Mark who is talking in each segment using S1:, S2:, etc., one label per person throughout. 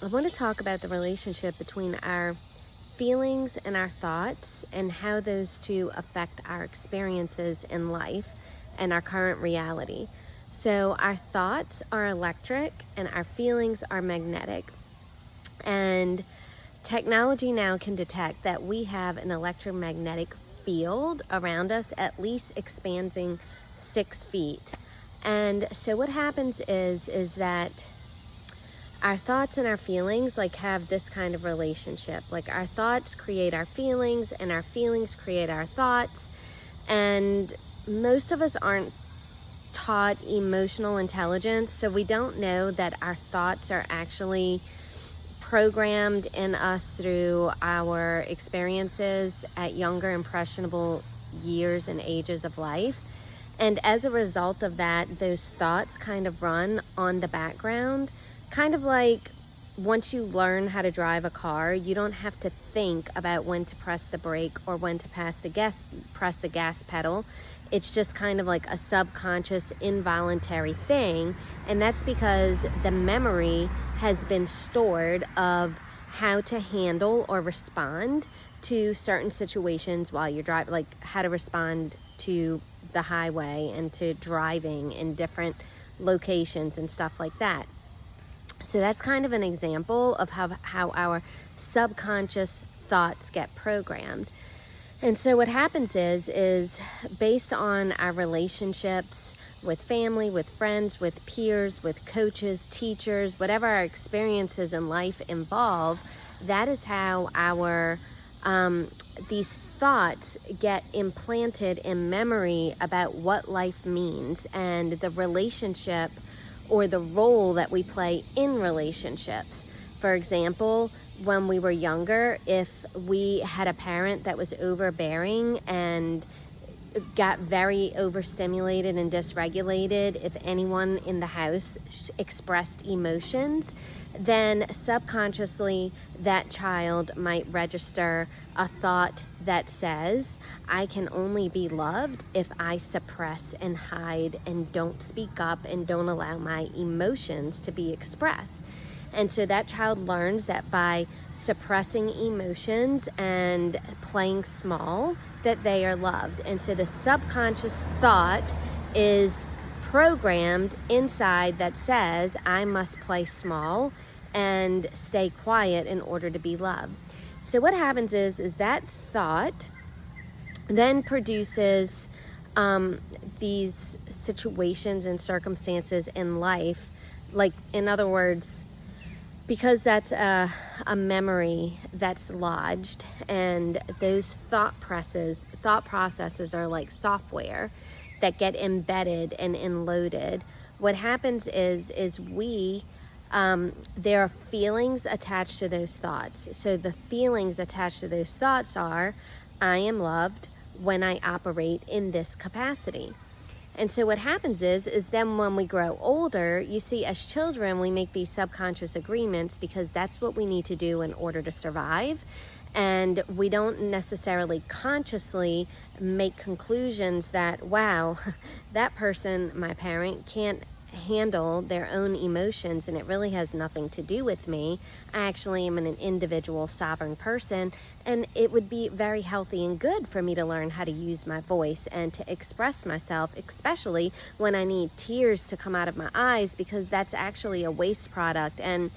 S1: I want to talk about the relationship between our feelings and our thoughts and how those two affect our experiences in life and our current reality. So, our thoughts are electric and our feelings are magnetic. And technology now can detect that we have an electromagnetic field around us, at least expanding 6 feet. And so what happens is that our thoughts and our feelings have this kind of relationship. Like, our thoughts create our feelings and our feelings create our thoughts. And most of us aren't taught emotional intelligence, so we don't know that our thoughts are actually programmed in us through our experiences at younger impressionable years and ages of life. And as a result of that, those thoughts kind of run on the background. Kind of like once you learn how to drive a car, you don't have to think about when to press the brake or when to press the gas pedal. It's just kind of like a subconscious, involuntary thing. And that's because the memory has been stored of how to handle or respond to certain situations while you're driving, like how to respond to the highway and to driving in different locations and stuff like that. So that's kind of an example of how our subconscious thoughts get programmed. And so what happens is based on our relationships with family, with friends, with peers, with coaches, teachers, whatever our experiences in life involve, that is how our these thoughts get implanted in memory about what life means and the relationship or the role that we play in relationships. For example, when we were younger, if we had a parent that was overbearing and got very overstimulated and dysregulated, if anyone in the house expressed emotions, then subconsciously that child might register a thought that says, I can only be loved if I suppress and hide and don't speak up and don't allow my emotions to be expressed. And so that child learns that by suppressing emotions and playing small, that they are loved. And so the subconscious thought is programmed inside that says, I must play small and stay quiet in order to be loved. So what happens is that thought then produces these situations and circumstances in life. Like, in other words, because that's a memory that's lodged, and those thought processes are like software that get embedded and enloaded. What happens is we there are feelings attached to those thoughts. So the feelings attached to those thoughts are, I am loved when I operate in this capacity. And so what happens is then when we grow older, you see, as children, we make these subconscious agreements because that's what we need to do in order to survive. And we don't necessarily consciously make conclusions that, wow, that person, my parent, can't handle their own emotions and it really has nothing to do with me. I actually am an individual sovereign person, and it would be very healthy and good for me to learn how to use my voice and to express myself, especially when I need tears to come out of my eyes, because that's actually a waste product. And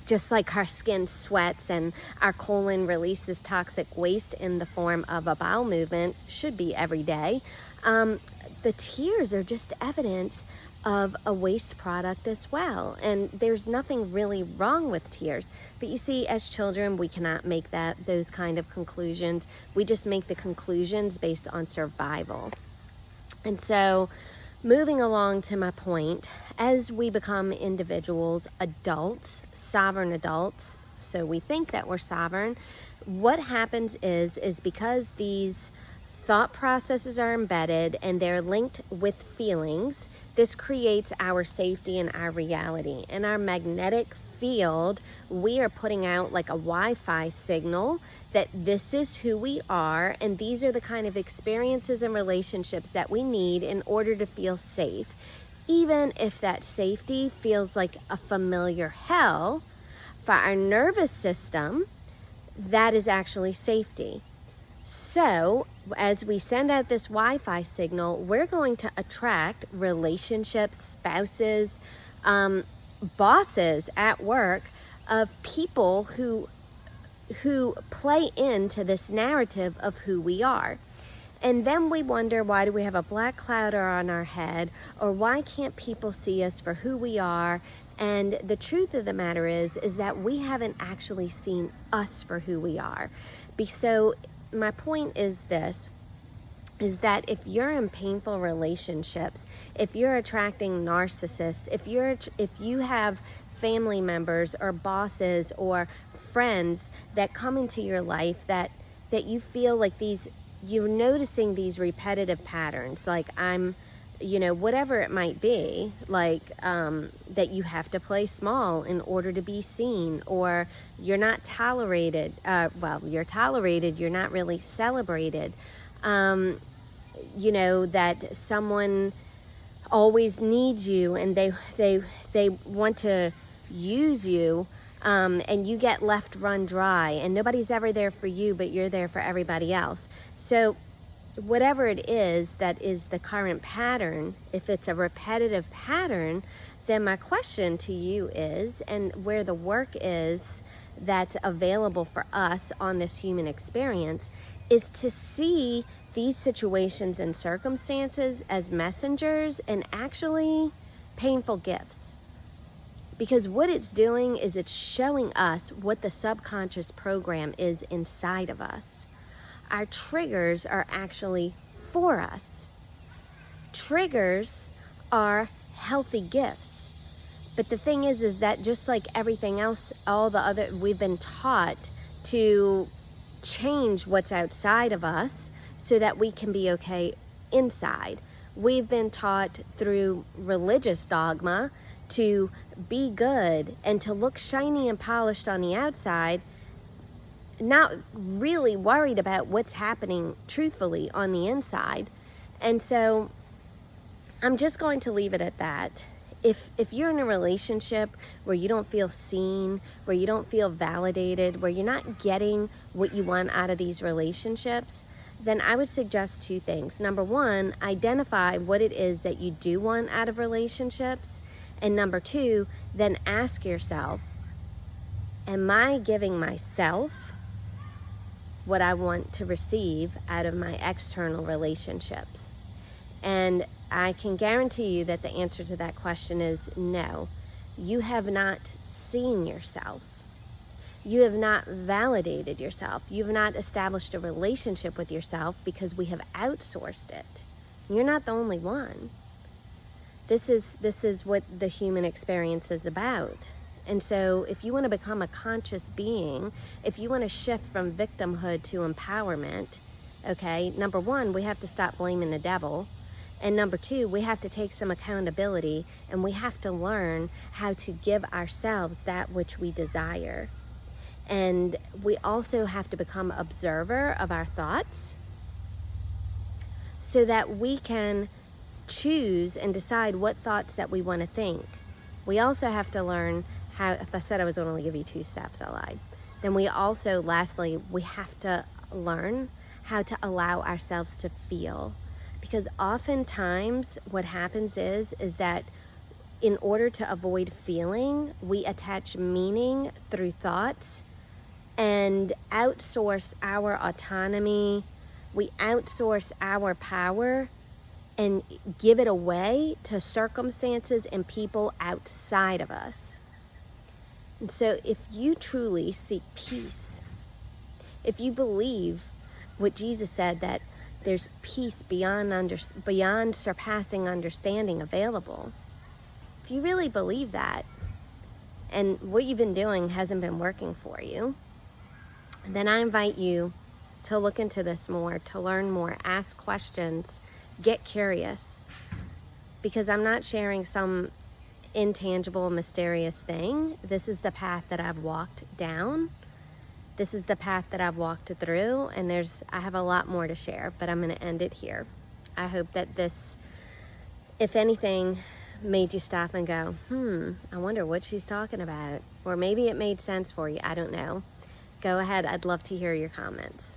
S1: just like our skin sweats and our colon releases toxic waste in the form of a bowel movement, should be every day, the tears are just evidence of a waste product as well. And there's nothing really wrong with tears. But you see, as children, we cannot make those kind of conclusions. We just make the conclusions based on survival. And so, moving along to my point, as we become individuals, adults, sovereign adults, so we think that we're sovereign, what happens is because these thought processes are embedded and they're linked with feelings, this creates our safety and our reality. In our magnetic field, we are putting out like a Wi-Fi signal that this is who we are, and these are the kind of experiences and relationships that we need in order to feel safe. Even if that safety feels like a familiar hell, For our nervous system, that is actually safety. So as we send out this Wi-Fi signal, we're going to attract relationships, spouses, bosses at work, of people who play into this narrative of who we are. And then we wonder, why do we have a black cloud on our head? Or why can't people see us for who we are? And the truth of the matter is that we haven't actually seen us for who we are. So my point is this, is that if you're in painful relationships, if you're attracting narcissists, if you have family members or bosses or friends that come into your life that you feel like you're noticing these repetitive patterns, like whatever it might be, like that you have to play small in order to be seen, or you're not tolerated. You're tolerated, you're not really celebrated. That someone always needs you and they want to use you, and you get left run dry, and nobody's ever there for you, but you're there for everybody else. So whatever it is that is the current pattern, if it's a repetitive pattern, then my question to you is, and where the work is that's available for us on this human experience, is to see these situations and circumstances as messengers and actually painful gifts. Because what it's doing is it's showing us what the subconscious program is inside of us. Our triggers are actually for us. Triggers are healthy gifts. But the thing is that just like everything else, we've been taught to change what's outside of us so that we can be okay inside. We've been taught through religious dogma to be good and to look shiny and polished on the outside, not really worried about what's happening truthfully on the inside. And so I'm just going to leave it at that. If you're in a relationship where you don't feel seen, where you don't feel validated, where you're not getting what you want out of these relationships, then I would suggest two things. Number one, identify what it is that you do want out of relationships. And number two, then ask yourself, am I giving myself what I want to receive out of my external relationships? And I can guarantee you that the answer to that question is no. You have not seen yourself. You have not validated yourself. You have not established a relationship with yourself because we have outsourced it. You're not the only one. This is what the human experience is about. And so if you want to become a conscious being, if you want to shift from victimhood to empowerment, okay, number one, we have to stop blaming the devil. And number two, we have to take some accountability, and we have to learn how to give ourselves that which we desire. And we also have to become observer of our thoughts so that we can choose and decide what thoughts that we want to think. We also have to learn how, if I said I was going to give you 2 steps, I lied. Then we also, lastly, we have to learn how to allow ourselves to feel. Because oftentimes what happens is that in order to avoid feeling, we attach meaning through thoughts and outsource our autonomy. We outsource our power and give it away to circumstances and people outside of us. And so if you truly seek peace, if you believe what Jesus said, that there's peace beyond surpassing understanding available, if you really believe that, and what you've been doing hasn't been working for you, then I invite you to look into this more, to learn more, ask questions, get curious, because I'm not sharing some intangible, mysterious thing. This is the path that I've walked down. This is the path that I've walked through, and I have a lot more to share, but I'm going to end it here. I hope that this, if anything, made you stop and go, I wonder what she's talking about. Or maybe it made sense for you. I don't know. Go ahead. I'd love to hear your comments.